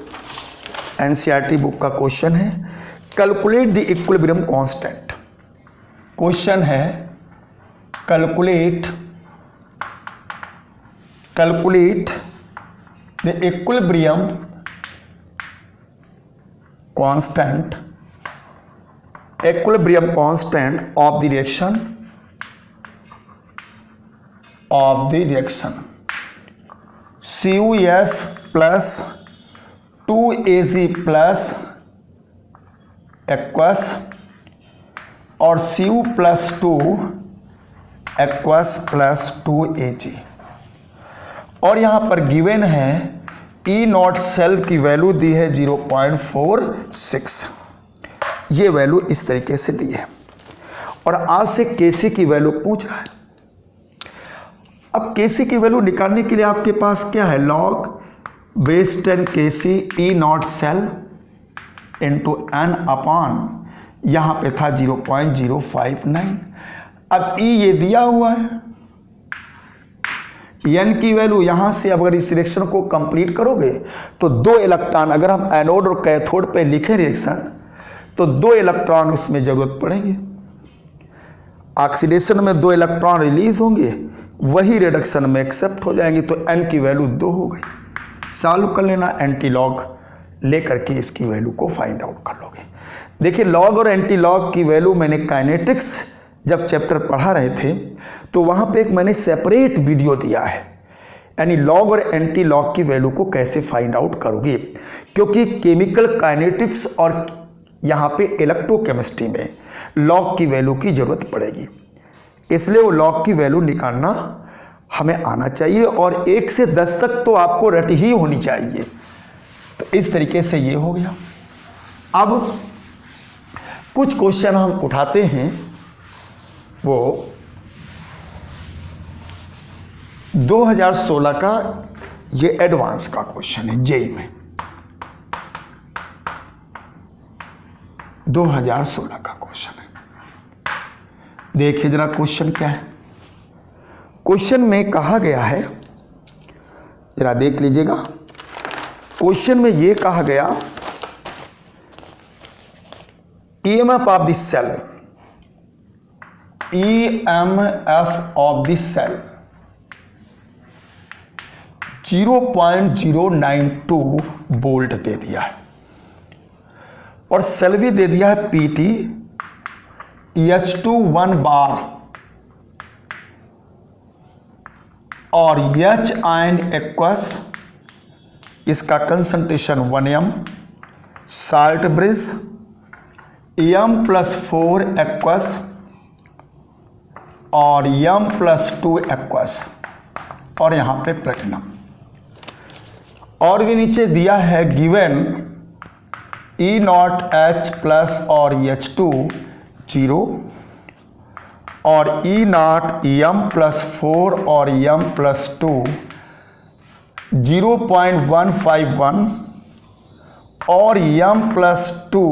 एनसीईआरटी बुक का क्वेश्चन है calculate the equilibrium constant. Question है calculate the equilibrium constant of the reaction CuS plus 2Ag plus aqueous और Cu plus 2 aqueous plus 2Ag, और यहाँ पर गिवन है E0 सेल की वैल्यू दी है 0.46, ये वैल्यू इस तरीके से दी है, और आज से Kc की वैल्यू पूछ रहा है। अब Kc की वैल्यू निकालने के लिए आपके पास क्या है? log base 10 Kc E0 cell into n upon यहाँ पे था 0.059। अब E ये दिया हुआ है, n की वैल्यू यहाँ से अगर इस रिएक्शन को कंप्लीट करोगे तो 2 इलेक्ट्रॉन, अगर हम एनोड और कैथोड पे लिखें रिएक्शन, तो 2 इलेक्ट्रॉन उसमें जरूरत पड़ेंगे। ऑक्सीडेशन में 2 इलेक्ट्रॉन रिलीज होंगे, वही रिडक्शन में एक्सेप्ट हो जाएंगे, तो n की वैल्यू 2 हो गई। सॉल्व कर लेना, एंटी लॉग लेकर के इसकी वैल्यू को फाइंड आउट कर लोगे। देखिए लॉग और एंटी लॉग की वैल्यू मैंने काइनेटिक्स जब चैप्टर पढ़ा रहे थे तो वहाँ पे एक मैंने सेपरेट वीडियो दिया है, यानी लॉग और एंटी लॉग की वैल्यू को कैसे फाइंड आउट करोगे, क्योंकि केमिकल काइनेटिक्स और यहाँ पे इलेक्ट्रोकेमिस्ट्री में लॉग की वैल्यू की ज़रूरत पड़ेगी, इसलिए वो लॉग की वैल्यू निकालना हमें आना चाहिए, और 1 से 10 तक तो आपको रट ही होनी चाहिए। तो इस तरीके से ये हो गया। अब कुछ क्वेश्चन हम उठाते हैं, वो 2016 का ये एडवांस का क्वेश्चन है, जेई में 2016 का क्वेश्चन है। देखिए जरा क्वेश्चन क्या है। क्वेश्चन में कहा गया है, जरा देख लीजिएगा। क्वेश्चन में ये कहा गया EMF of the cell, EMF of the cell 0.092 volt दे दिया है, और सेल भी दे दिया है PT H2 1 बार और H आयन एक्वस, इसका concentration 1m, salt bridge M+4 aqueous और M+2 एक्वस, और यहाँ पे प्लेटिनम, और भी नीचे दिया है गिवन E0H प्लस और H2 0 और E0 M+4 और M+2 0.151 और M+2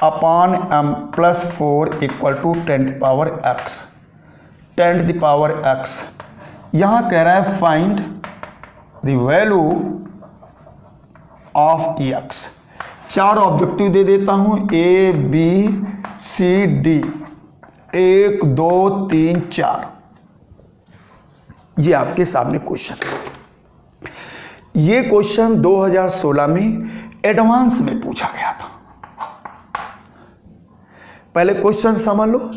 upon M+4 equal to 10⁻x, 10⁻x। यहाँ कह रहा है find the value of EX। 4 objective दे देता हूं, A B C D, 1 2 3 4। ये आपके सामने क्वेश्चन है। ये क्वेश्चन 2016 में एडवांस में पूछा गया था। पहले क्वेश्चन समझ लो।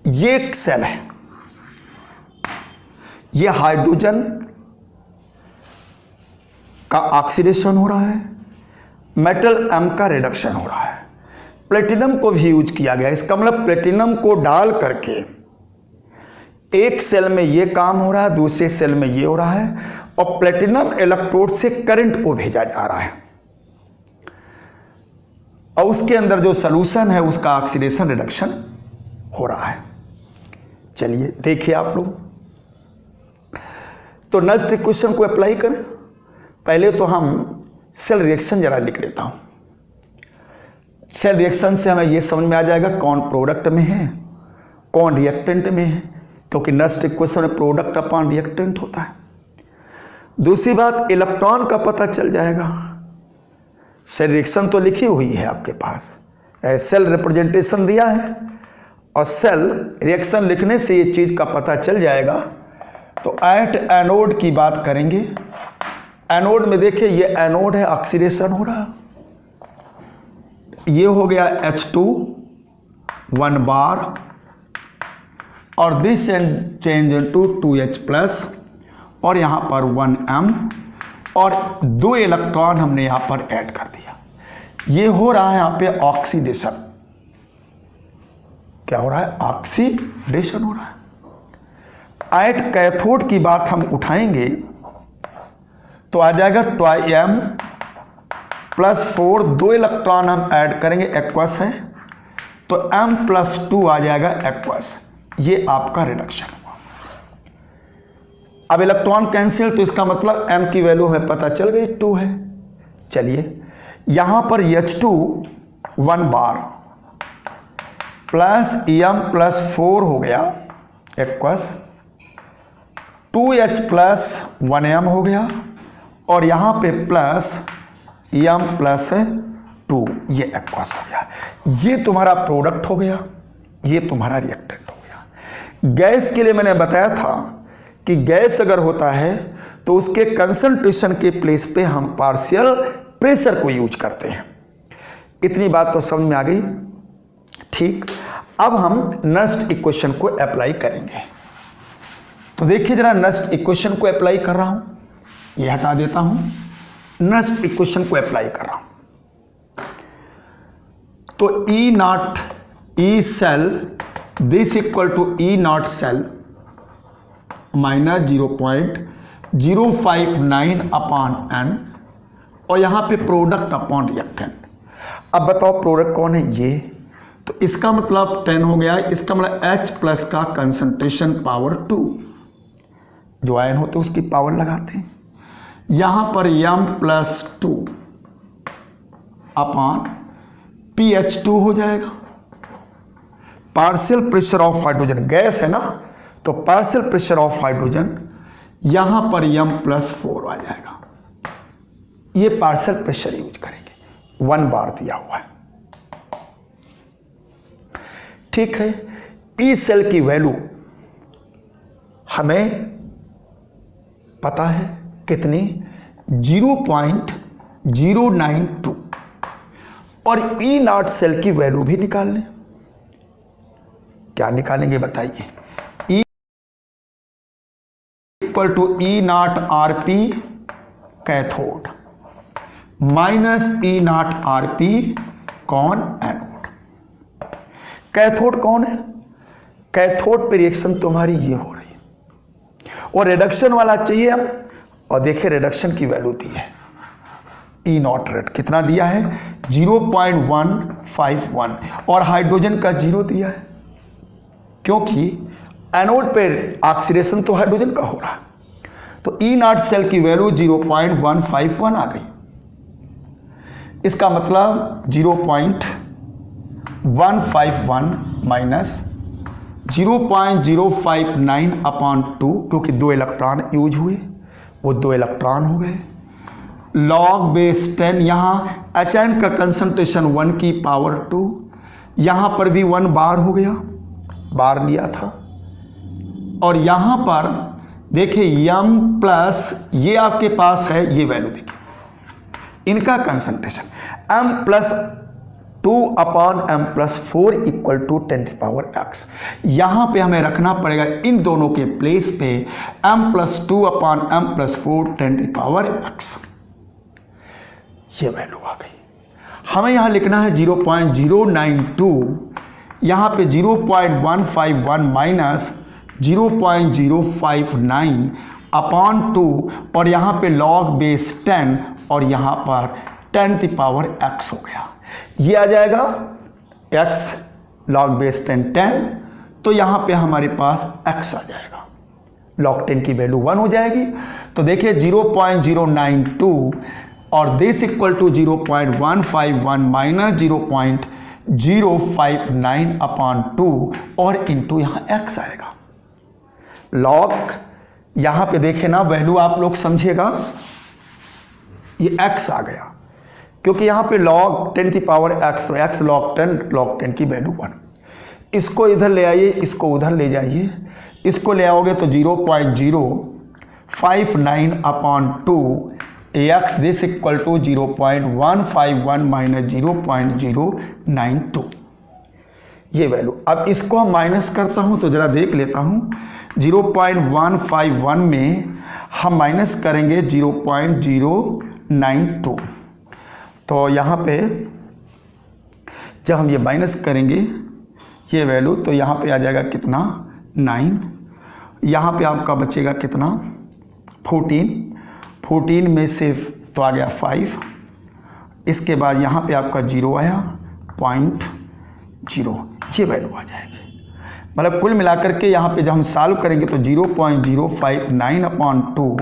ये एक सेल है, ये हाइड्रोजन का ऑक्सीडेशन हो रहा है, मेटल M का रिडक्शन हो रहा है, प्लेटिनम को भी यूज किया गया। इसका मतलब प्लेटिनम को डाल करके एक सेल में ये काम हो रहा है, दूसरे सेल में ये हो रहा है, और प्लेटिनम इलेक्ट्रोड से करंट को भेजा जा रहा है, और उसके अंदर जो सॉल्यूशन है उसका ऑक्सीडेशन रिडक्शन हो रहा है। चलिए देखिए आप लोग, तो नेक्स्ट इक्वेशन को अप्लाई करें। पहले तो हम सेल रिएक्शन जरा लिख लेता हूं। सेल रिएक्शन से हमें यह समझ में आ जाएगा कौन प्रोडक्ट में है, कौन रिएक्टेंट में है, क्योंकि नेक्स्ट इक्वेशन में प्रोडक्ट अपॉन रिएक्टेंट होता है। दूसरी बात, इलेक्ट्रॉन का पता चल जाएगा। सेल रिएक्शन तो लिखी हुई है आपके पास, सेल रिप्रेजेंटेशन दिया है, और सेल रिएक्शन लिखने से ये चीज का पता चल जाएगा। तो एट एनोड की बात करेंगे। एनोड में देखिए ये एनोड है, ऑक्सीडेशन हो रहा है, ये हो गया H2 1 बार, और this change into 2H plus, और यहां पर 1M, और 2 इलेक्ट्रॉन हमने यहां पर ऐड कर दिया। ये हो रहा है यहां पे ऑक्सीडेशन। क्या हो रहा है? ऑक्सीडेशन हो रहा है। एट कैथोड की बात हम उठाएंगे तो आ जाएगा 2M प्लस 4, 2 इलेक्ट्रॉन हम ऐड करेंगे, एक्वस है, तो M प्लस 2 आ जाएगा एक्वस। ये आपका रिडक्शन हुआ। अब इलेक्ट्रॉन कैंसिल, तो इसका मतलब M की वैल्यू हमें पता चल गई 2 है। चलिए यहां पर H2 1 बार प्लस M प्लस 4 हो गया एक्वस, 2H प्लस 1M हो गया, और यहां पे प्लस M प्लस 2, ये एक्वस हो गया। ये तुम्हारा प्रोडक्ट हो गया, ये तुम्हारा रिएक्टेंट हो गया। गैस के लिए मैंने बताया था कि गैस अगर होता है तो उसके कंसंट्रेशन के प्लेस पे हम पार्शियल प्रेशर को यूज करते हैं। इतनी बात तो समझ में आ गई। ठीक, अब हम नेक्स्ट इक्वेशन को अप्लाई करेंगे। तो देखिए जरा, नेक्स्ट इक्वेशन को अप्लाई कर रहा हूं, ये हटा देता हूं, नेक्स्ट इक्वेशन को अप्लाई कर रहा हूं। तो E naught E cell this equal to E naught cell minus 0.059 upon N, और यहां पे प्रोडक्ट अपॉन रिएक्टेंट। अब बताओ प्रोडक्ट कौन है? ये तो इसका मतलब 10 हो गया। इसका मतलब H प्लस का कंसंट्रेशन पावर 2, जो आयन होते हैं उसकी पावर लगाते हैं। यहां पर M प्लस 2 अपॉन PH2 हो जाएगा। Partial pressure of hydrogen, gas है ना, तो पार्शियल प्रेशर ऑफ हाइड्रोजन, यहां पर M प्लस 4 आ जाएगा। ये पार्शियल प्रेशर यूज करेंगे, 1 बार दिया हुआ है। ठीक है, ई सेल की वैल्यू हमें पता है कितनी, 0.092, और ई नॉट सेल की वैल्यू भी निकाल लें। क्या निकालेंगे बताइए? E equal to E naught RP cathode minus E naught RP कौन? एनोड। कैथोड कौन है? कैथोड पे रिएक्शन तुम्हारी ये हो रही है, और रिडक्शन वाला चाहिए हम, और देखिए रिडक्शन की वैल्यू दी है ई नॉट रेट कितना दिया है? 0.151, और हाइड्रोजन का 0 दिया है, क्योंकि एनोड पे ऑक्सीडेशन तो हाइड्रोजन का हो रहा है। तो ई नॉट सेल की वैल्यू 0.151 आ गई। इसका मतलब 0.151 माइनस 0.059 अपॉन 2, क्योंकि 2 इलेक्ट्रॉन यूज हुए, वो 2 इलेक्ट्रॉन हो गए, log बेस 10, यहाँ HN का कंसंट्रेशन 1 की पावर 2, यहाँ पर भी 1 बार हो गया, बार लिया था। और यहाँ पर देखिए m प्लस ये आपके पास है, ये वैल्यू देखिए इनका concentration m plus 2 upon m plus 4 equal to 10 की पावर x। यहाँ पे हमें रखना पड़ेगा इन दोनों के प्लेस पे m plus 2 upon m plus 4 10 की पावर x। ये वैल्यू आ गई। हमें यहाँ लिखना है 0.092, यहाँ पे 0.151 माइनस 0.059 अपॉन 2, और यहाँ पे लॉग बेस 10 और यहाँ पर 10 की पावर x हो गया। ये आ जाएगा x लॉग बेस 10, तो यहाँ पे हमारे पास x आ जाएगा। लॉग 10 की वैल्यू 1 हो जाएगी। तो देखिए 0.092 और this equal to 0.151 minus 0.059 upon 2 और इंटू यहाँ x आएगा। लॉग यहाँ पे देखे ना, वैल्यू आप लोग समझिएगा, ये x आ गया क्योंकि यहाँ पे log 10 की पावर x, तो x log 10 की वैल्यू 1। इसको इधर ले आइए, इसको उधर ले जाइए, इसको ले आओगे तो 0.059 upon 2 x this equal to 0.151 minus 0.092, ये वैल्यू। अब इसको हम माइनस करता हूँ तो ज़रा देख लेता हूँ। 0.151 में हम माइनस करेंगे 0.092, तो यहाँ पे जब हम ये माइनस करेंगे ये वैल्यू, तो यहाँ पे आ जाएगा कितना 9, यहाँ पे आपका बचेगा कितना 14 में से तो आ गया 5, इसके बाद यहाँ पे आपका 0 आया 0.0, ये वैल्यू आ जाएगी। मतलब कुल मिलाकर के यहाँ पे जब हम सॉल्व करेंगे तो 0.059 अपॉन 2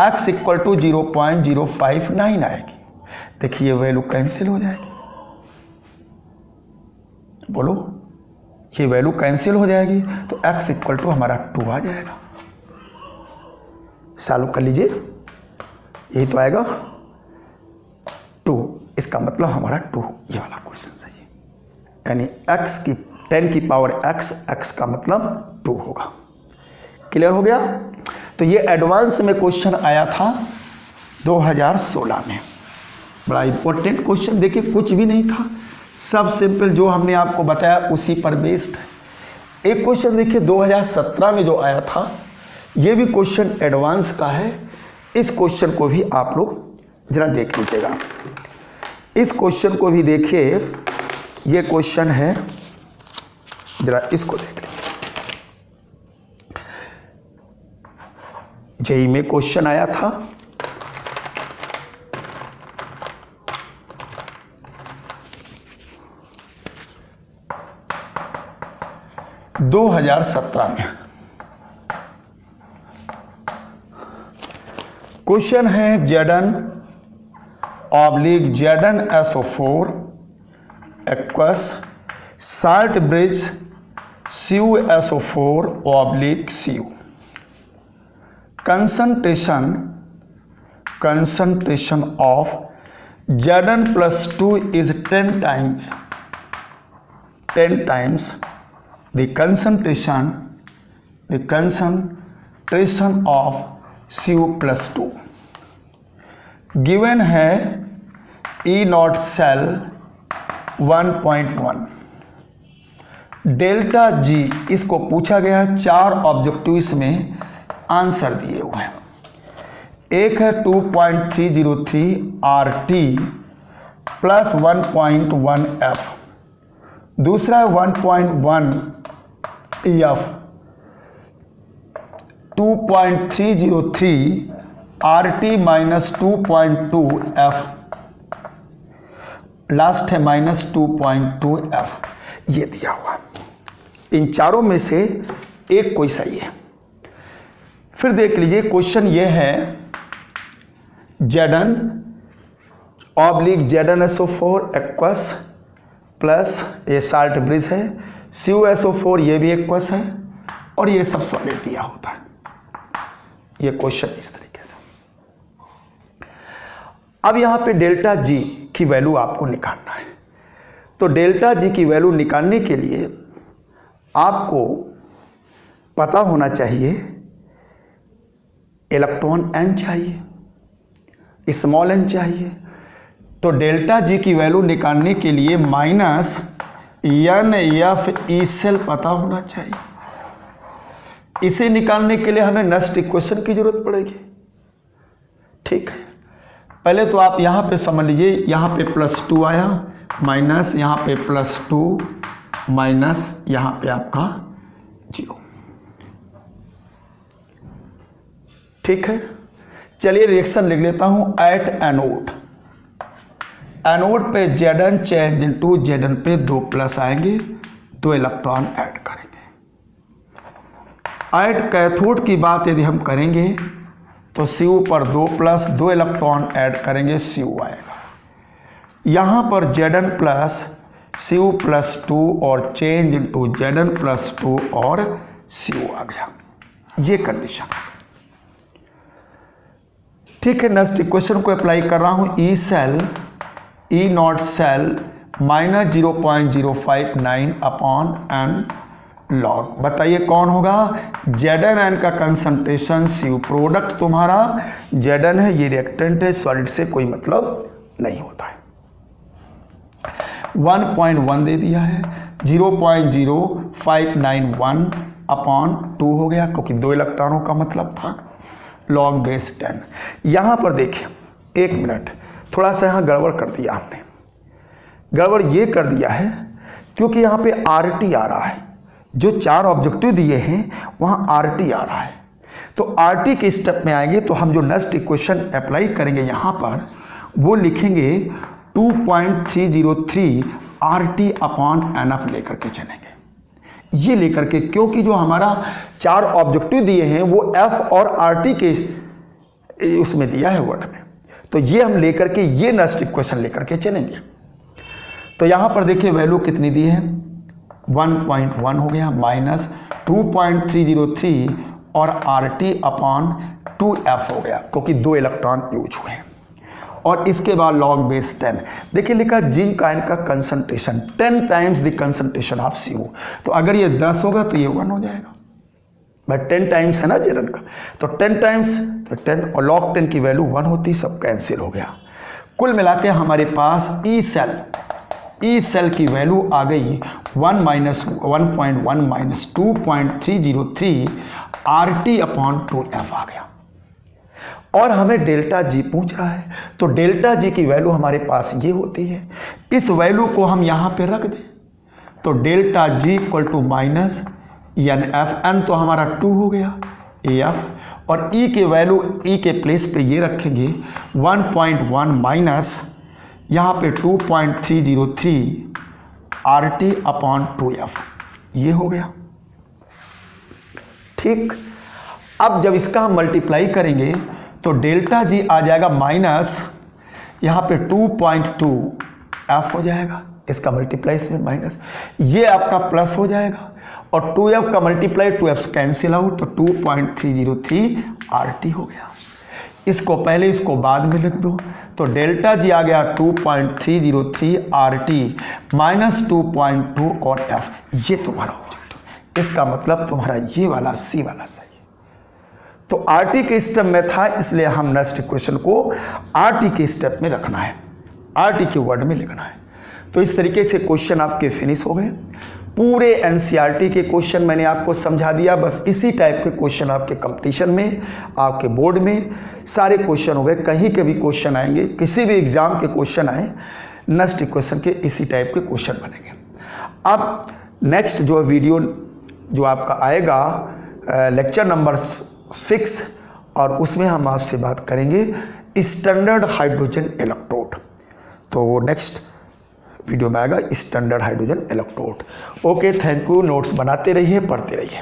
x इक्वल टू 0.059 आएगी। देखिए वैल्यू कैंसिल हो जाएगी, बोलो ये वैल्यू कैंसिल हो जाएगी, तो x इक्वल टू हमारा 2 आ जाएगा। सॉल्व कर लीजिए, यही तो आएगा 2, इसका मतलब हमारा 2, ये वाला क्वेश्चन सही है। यानी x की 10 की पावर x का मतलब 2 होगा। क्लियर हो गया। तो ये एडवांस में क्वेश्चन आया था 2016 में, बड़ा इंपॉर्टेंट क्वेश्चन। देखिए कुछ भी नहीं था, सब सिंपल जो हमने आपको बताया उसी पर बेस्ड है। एक क्वेश्चन देखिए 2017 में जो आया था, ये भी क्वेश्चन एडवांस का है। इस क्वेश्चन को भी आप लोग जरा देख लीजिएगा। इस क्वेश्चन को भी देखिए, ये क्वेश्चन है, जरा इसको देख लीजिए। जेईई में क्वेश्चन आया था, में 2017 में क्वेश्चन है Zn/Zn/SO4 aqueous salt bridge CuSO4/Cu। concentration of Zn+2 is 10 times the concentration of Cu+2। Given है E0 सेल 1.1, डेल्टा G इसको पूछा गया है। 4 ऑब्जेक्टिव इसमें आंसर दिए हुए हैं। एक है 2.303 RT प्लस 1.1 F, दूसरा है 1.1 EF, 2.303 RT minus 2.2 F, last है माइनस 2.2 F। ये दिया हुआ, इन चारों में से एक कोई सही है। फिर देख लीजिए क्वेश्चन ये है Zn/Zn/SO4 एक्वस प्लस ये साल्ट ब्रिज है, CuSO4 ये भी एक्वस है, और ये सब सॉलिड दिया होता है। ये क्वेश्चन इस तरीके से। अब यहाँ पे डेल्टा जी की वैल्यू आपको निकालना है। तो डेल्टा जी की वैल्यू निकालने के लिए आपको पता होना चाहिए इलेक्ट्रॉन एन चाहिए, स्मॉल एन चाहिए। तो डेल्टा जी की वैल्यू निकालने के लिए minus N F E cell पता होना चाहिए। इसे निकालने के लिए हमें नस्ट इक्वेशन की जरूरत पड़ेगी। ठीक है, पहले तो आप यहाँ पे समझ लीजिए, यहाँ पे +2 आया, माइनस यहाँ पे +2 माइनस यहाँ पे आपका 0। ठीक है, चलिए रिएक्शन लिख लेता हूँ। एट एनोड, एनोड पे Zn चेंज इनटू Zn पे 2 प्लस आएंगे, 2 इलेक्ट्रॉन ऐड करेंगे। एट कैथोड की बात यदि हम करेंगे तो Cu पर 2 प्लस 2 इलेक्ट्रॉन ऐड करेंगे, Cu आएगा। यहाँ पर Zn प्लस Cu प्लस 2 और चेंज इनटू Zn प्लस 2 और Cu आ गया। ये कंडीशन। ठीक है, नेक्स्ट इक्वेशन को अप्लाई कर रहा हूँ। E cell E naught cell minus 0.059 upon N log. बताइए कौन होगा? Zn का कंसंट्रेशन Cu, प्रोडक्ट तुम्हारा Zn है, ये रिएक्टेंट है, सॉलिड से कोई मतलब नहीं होता है। 1.1 दे दिया है, 0.0591 अपॉन 2 हो गया, क्योंकि 2 इलेक्ट्रॉनों का मतलब था, लॉग बेस 10। यहाँ पर देखिए, 1 मिनट, थोड़ा सा यहाँ गड़बड़ कर दिया हमने। गड़बड़ ये कर दिया है क्योंकि यहाँ पे RT आ रहा है, जो 4 ऑब्जेक्टिव दिए हैं वहाँ RT आ रहा है। तो RT के स्टेप में आएंगे तो हम जो नेक्स्ट इक्वेशन अप्लाई करेंगे यहाँ पर, वो लिखेंगे 2.303 RT अपॉन NF लेकर के चलेंगे। ये लेकर के, क्योंकि जो हमारा 4 ऑब्जेक्टिव दिए हैं वो F और RT के उसमें दिया है वर्ड में, तो ये हम लेकर के ये नेक्स्ट इक्वेशन लेकर के चलेंगे। तो यहाँ पर देखिए वैल्यू कितनी दी है, 1.1 हो गया, माइनस 2.303 और RT अपॉन 2F हो गया, क्योंकि 2 इलेक्ट्रॉन यूज हुए हैं। और इसके बाद लॉग बेस 10। देखिए लिखा जिंक आयन का concentration 10 times the concentration of Cu। तो अगर ये 10 होगा तो ये 1 हो जाएगा, बट 10 टाइम्स है ना Zn का, तो 10 टाइम्स तो 10 और log 10 की वैल्यू 1 होती, सब कैंसिल हो गया। कुल मिला के हमारे पास ई सेल की वैल्यू आ गई 1.1 माइनस 2.303 RT अपॉन 2F आ गया। और हमें डेल्टा जी पूछ रहा है, तो डेल्टा जी की वैल्यू हमारे पास ये होती है। इस वैल्यू को हम यहाँ पे रख दें तो delta G equal to minus NF, N तो हमारा 2 हो गया, AF, और E के वैल्यू E के प्लेस पे ये रखेंगे 1.1 माइनस यहाँ पे 2.303 RT अपॉन 2F, ये हो गया। ठीक, अब जब इसका हम मल्टीप्लाई करेंगे तो डेल्टा जी आ जाएगा माइनस यहाँ पे 2.2 F हो जाएगा, इसका मल्टीप्लाई इसमें माइनस, ये आपका प्लस हो जाएगा, और 2F का मल्टीप्लाई 2F कैंसिल आउट, तो 2.303 RT हो गया। इसको पहले इसको बाद में लिख दो, तो डेल्टा जी आ गया 2.303 RT माइनस 2.2 और F, ये तुम्हारा ऑब्जेक्ट। इसका मतलब तुम्हारा ये वाला C वाला सही। तो RT के स्टेप में था, इसलिए हम नेक्स्ट इक्वेशन को RT के स्टेप में रखना है, RT के वर्ड में लिखना है। तो इस तरीके से क्वेश्चन आपके फिनिश हो गए। पूरे NCERT के क्वेश्चन मैंने आपको समझा दिया। बस इसी टाइप के क्वेश्चन आपके कंपटीशन में, आपके बोर्ड में सारे क्वेश्चन हो गए। कहीं के भी क्वेश्चन आएंगे, किसी भी एग्जाम के क्वेश्चन आए, नेक्स्ट इक्वेशन के इसी टाइप के क्वेश्चन बनेंगे। अब नेक्स्ट जो वीडियो जो आपका आएगा लेक्चर नंबर 6, और उसमें हम आपसे बात करेंगे स्टैंडर्ड हाइड्रोजन इलेक्ट्रोड। तो वो नेक्स्ट वीडियो में आएगा, standard hydrogen electrode. Okay, thank you. Notes बनाते रहिए, पढ़ते रहिए।